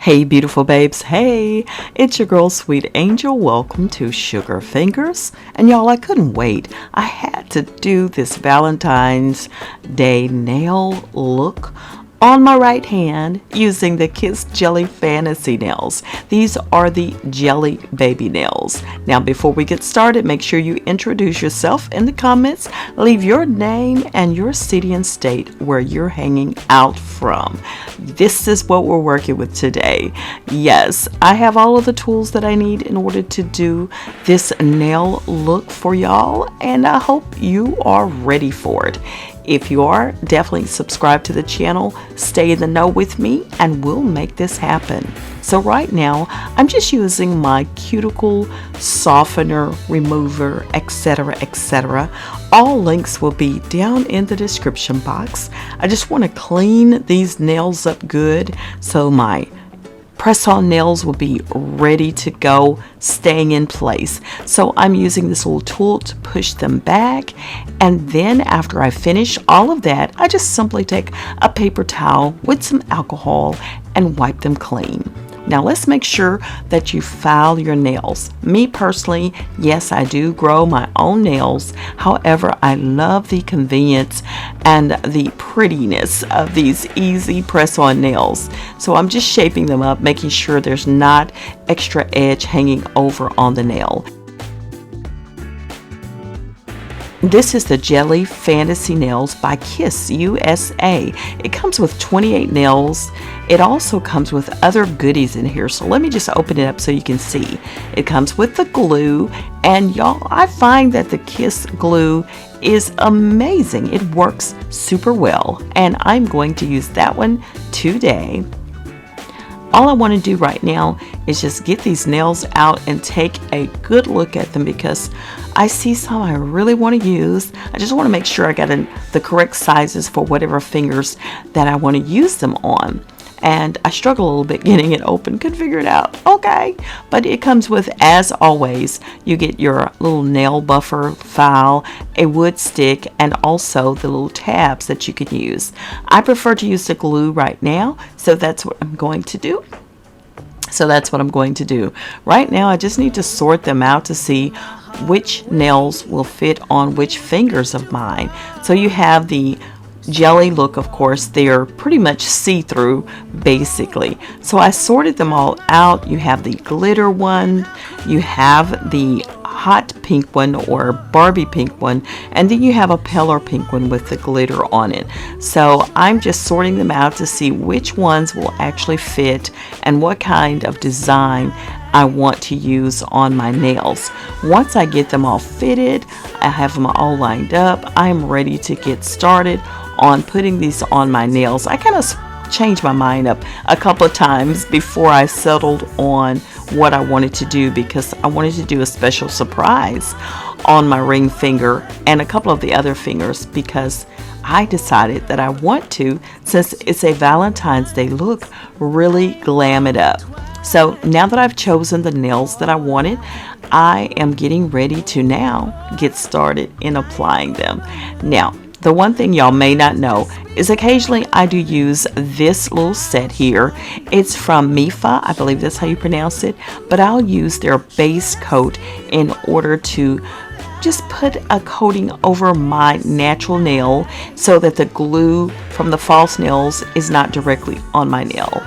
Hey beautiful babes, hey, it's your girl Sweet Angel. Welcome to Sugar Fingers. And y'all, I couldn't wait. I had to do this Valentine's Day nail look on my right hand using the Kiss Jelly Fantasy nails. These are the Jelly Baby nails. Now before we get started, make sure you introduce yourself in the comments. Leave your name and your city and state where you're hanging out from. This is what we're working with today. Yes, I have all of the tools that I need in order to do this nail look for y'all, and I hope you are ready for it. If you are, definitely subscribe to the channel, stay in the know with me, and we'll make this happen. So right now, I'm just using my cuticle softener, remover, etc., etc. All links will be down in the description box. I just want to clean these nails up good so my press-on nails will be ready to go, staying in place. So I'm using this little tool to push them back, and then after I finish all of that, I just simply take a paper towel with some alcohol and wipe them clean. Now let's make sure that you file your nails. Me personally, yes, I do grow my own nails. However, I love the convenience and the prettiness of these easy press-on nails. So I'm just shaping them up, making sure there's not extra edge hanging over on the nail. This is the Jelly Fantasy Nails by Kiss USA. It comes with 28 nails. It also comes with other goodies in here. So let me just open it up so you can see. It comes with the glue, and y'all, I find that the Kiss glue is amazing. It works super well, and I'm going to use that one today. All I want to do right now is just get these nails out and take a good look at them, because I see some I really want to use. I just want to make sure I got the correct sizes for whatever fingers that I want to use them on. And I struggle a little bit getting it open, couldn't figure it out. Okay, but it comes with, as always, you get your little nail buffer file, a wood stick, and also the little tabs that you can use. I prefer to use the glue right now, so that's what I'm going to do. Right now, I just need to sort them out to see which nails will fit on which fingers of mine. So you have the jelly look, of course. They're pretty much see-through basically, so I sorted them all out. You have the glitter one, you have the hot pink one or Barbie pink one, and then you have a paler pink one with the glitter on it. So I'm just sorting them out to see which ones will actually fit and what kind of design I want to use on my nails. Once I get them all fitted, I have them all lined up, I'm ready to get started on putting these on my nails. I kind of changed my mind up a couple of times before I settled on what I wanted to do, because I wanted to do a special surprise on my ring finger and a couple of the other fingers, because I decided that I want to, since it's a Valentine's Day look, really glam it up. So now that I've chosen the nails that I wanted, I am getting ready to now get started in applying them. Now, the one thing y'all may not know is occasionally I do use this little set here. It's from Mifa, I believe that's how you pronounce it, but I'll use their base coat in order to just put a coating over my natural nail so that the glue from the false nails is not directly on my nail.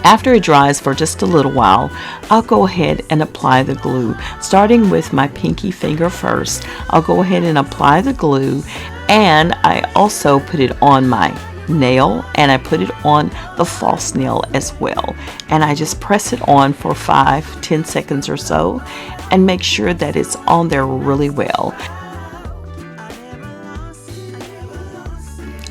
After it dries for just a little while, I'll go ahead and apply the glue. Starting with my pinky finger first, I'll go ahead and apply the glue, and I also put it on my nail, and I put it on the false nail as well. And I just press it on for 5-10 seconds or so and make sure that it's on there really well.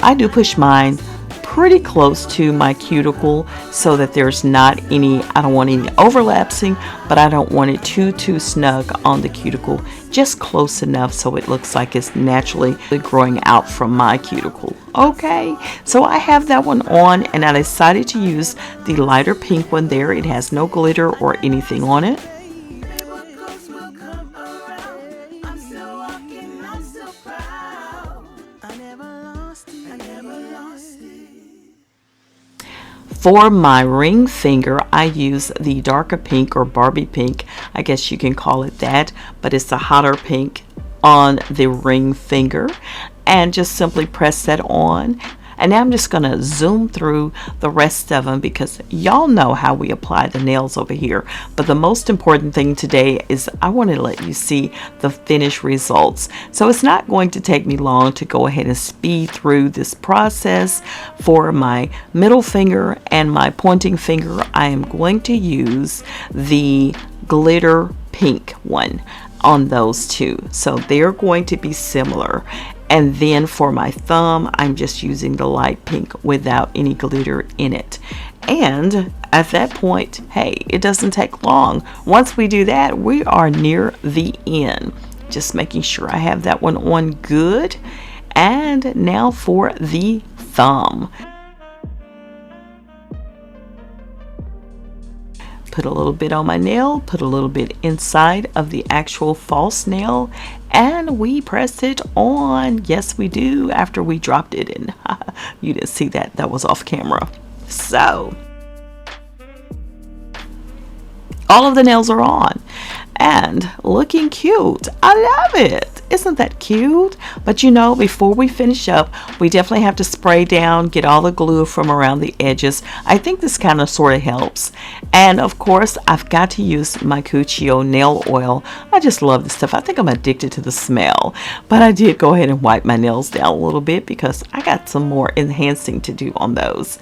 I do push mine pretty close to my cuticle so that there's not any, I don't want any overlapping, but I don't want it too snug on the cuticle, just close enough so it looks like it's naturally growing out from my cuticle. Okay, so I have that one on, and I decided to use the lighter pink one there. It has no glitter or anything on it. For my ring finger, I use the darker pink or Barbie pink. I guess you can call it that, but it's a hotter pink on the ring finger. And just simply press that on. And now I'm just going to zoom through the rest of them because y'all know how we apply the nails over here. But the most important thing today is I want to let you see the finished results. So it's not going to take me long to go ahead and speed through this process. For my middle finger and my pointing finger, I am going to use the glitter pink one on those two. So they're going to be similar. And then for my thumb, I'm just using the light pink without any glitter in it. And at that point, hey, it doesn't take long. Once we do that, we are near the end. Just making sure I have that one on good. And now for the thumb. Put a little bit on my nail, put a little bit inside of the actual false nail, and we press it on. Yes, we do, after we dropped it in. You didn't see that, that was off camera. So, all of the nails are on and looking cute. I love it. Isn't that cute? But you know, before we finish up, we definitely have to spray down, get all the glue from around the edges. I think this kind of sort of helps. And of course, I've got to use my Cuccio nail oil. I just love this stuff. I think I'm addicted to the smell. But I did go ahead and wipe my nails down a little bit because I got some more enhancing to do on those.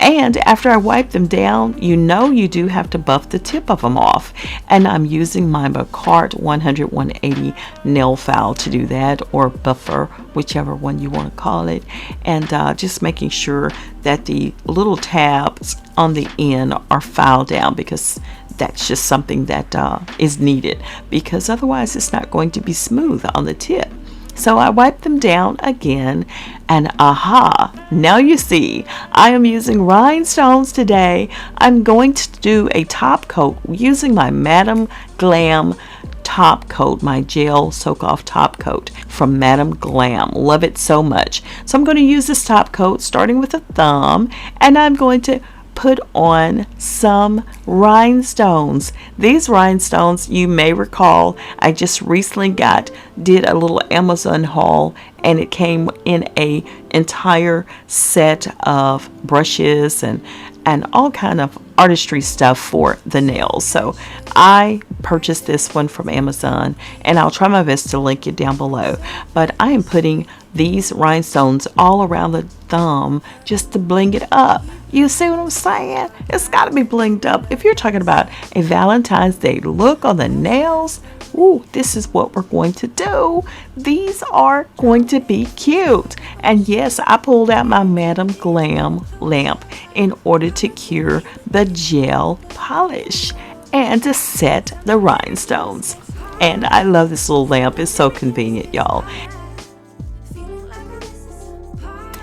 And after I wipe them down, you know you do have to buff the tip of them off. And I'm using my Bacart 100-180 nail file to do that, or buffer, whichever one you want to call it. And just making sure that the little tabs on the end are filed down, because that's just something that is needed, because otherwise it's not going to be smooth on the tip. So I wipe them down again, and aha, now you see I am using rhinestones today. I'm going to do a top coat using my Madam Glam top coat, my gel soak off top coat from Madam Glam. Love it so much. So I'm going to use this top coat starting with the thumb, and I'm going to put on some rhinestones. These rhinestones, you may recall, I just recently did a little Amazon haul, and it came in a entire set of brushes and all kind of artistry stuff for the nails. So I purchased this one from Amazon, and I'll try my best to link it down below. But I am putting these rhinestones all around the thumb just to bling it up. You see what I'm saying? It's got to be blinged up. If you're talking about a Valentine's Day look on the nails, ooh, this is what we're going to do. These are going to be cute. And yes, I pulled out my Madam Glam lamp in order to cure the gel polish and to set the rhinestones. And I love this little lamp. It's so convenient, y'all.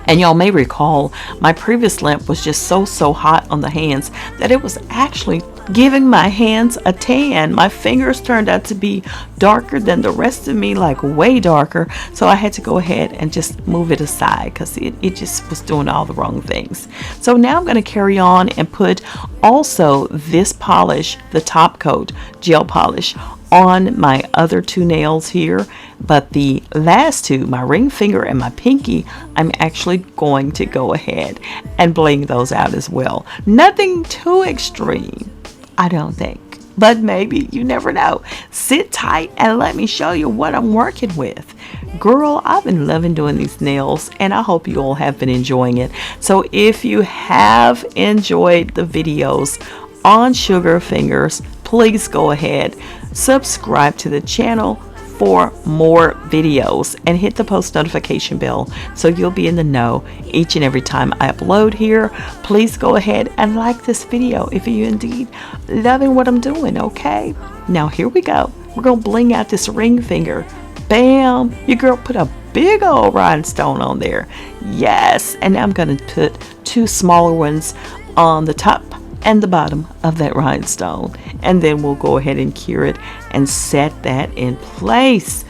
And y'all may recall my previous lamp was just so hot on the hands that it was actually giving my hands a tan. My fingers turned out to be darker than the rest of me, like way darker. So I had to go ahead and just move it aside because it just was doing all the wrong things. So now I'm going to carry on and put also this polish, the top coat gel polish, on my other two nails here. But the last two, my ring finger and my pinky, I'm actually going to go ahead and bling those out as well. Nothing too extreme, I don't think, but maybe, you never know. Sit tight and let me show you what I'm working with. Girl, I've been loving doing these nails, and I hope you all have been enjoying it. So if you have enjoyed the videos on Sugar Fingers, please go ahead, subscribe to the channel for more videos, and hit the post notification bell so you'll be in the know each and every time I upload here. Please go ahead and like this video if you indeed loving what I'm doing. Okay, now here we go. We're gonna bling out this ring finger. Bam, your girl put a big old rhinestone on there. Yes, and now I'm gonna put two smaller ones on the top and the bottom of that rhinestone, and then we'll go ahead and cure it and set that in place.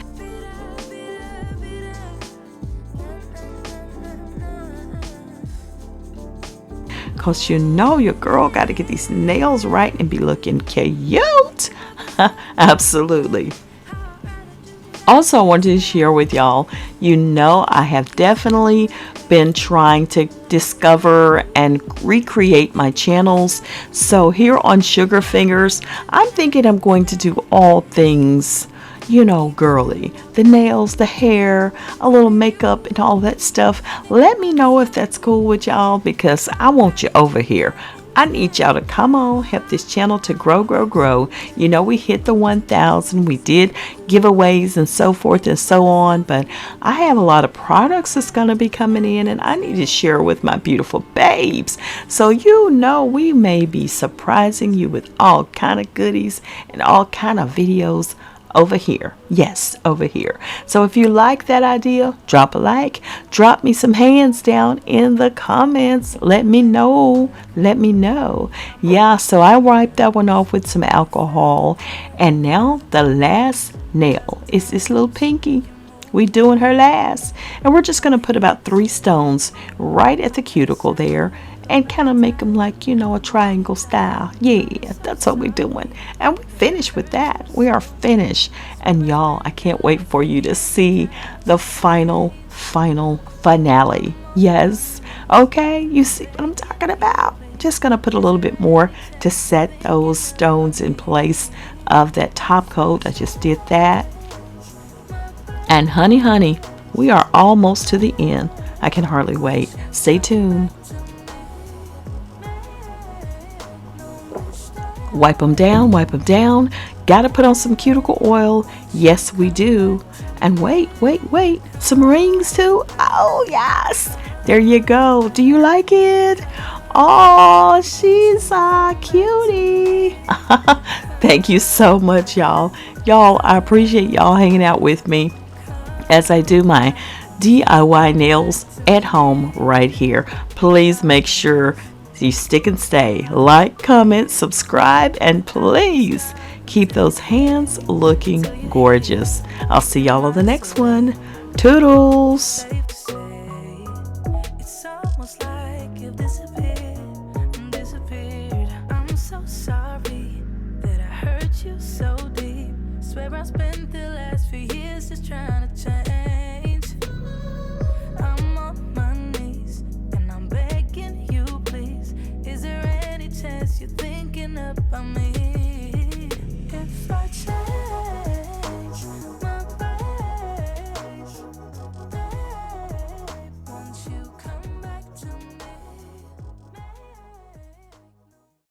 because you know your girl got to get these nails right and be looking cute. Absolutely. Also, I wanted to share with y'all, I have definitely been trying to discover and recreate my channels. So here on Sugar Fingers, I'm thinking I'm going to do all things, girly. The nails, the hair, a little makeup and all that stuff. Let me know if that's cool with y'all, because I want you over here. I need y'all to come on, help this channel to grow, grow, grow. We hit the 1,000. We did giveaways and so forth and so on. But I have a lot of products that's going to be coming in, and I need to share with my beautiful babes. So we may be surprising you with all kind of goodies and all kind of videos over here. Yes, over here. So if you like that idea, drop a like, drop me some hands down in the comments. Let me know. Yeah, so I wiped that one off with some alcohol, and now the last nail is this little pinky. We doing her last, and we're just going to put about 3 stones right at the cuticle there and kind of make them like, a triangle style. Yeah, that's what we're doing. And we finished with that. We are finished. And y'all, I can't wait for you to see the final finale. Yes. Okay, you see what I'm talking about. Just going to put a little bit more to set those stones in place of that top coat. I just did that. And honey, we are almost to the end. I can hardly wait. Stay tuned. Wipe them down. Gotta put on some cuticle oil. Yes, we do. And wait. Some rings too. Oh, yes. There you go. Do you like it? Oh, she's a cutie. Thank you so much, y'all. Y'all, I appreciate y'all hanging out with me as I do my DIY nails at home right here. Please make sure you stick and stay. Like, comment, subscribe, and please keep those hands looking gorgeous. I'll see y'all on the next one. Toodles! It's almost like you've disappeared. I'm so sorry that I hurt you so deep. Swear I spent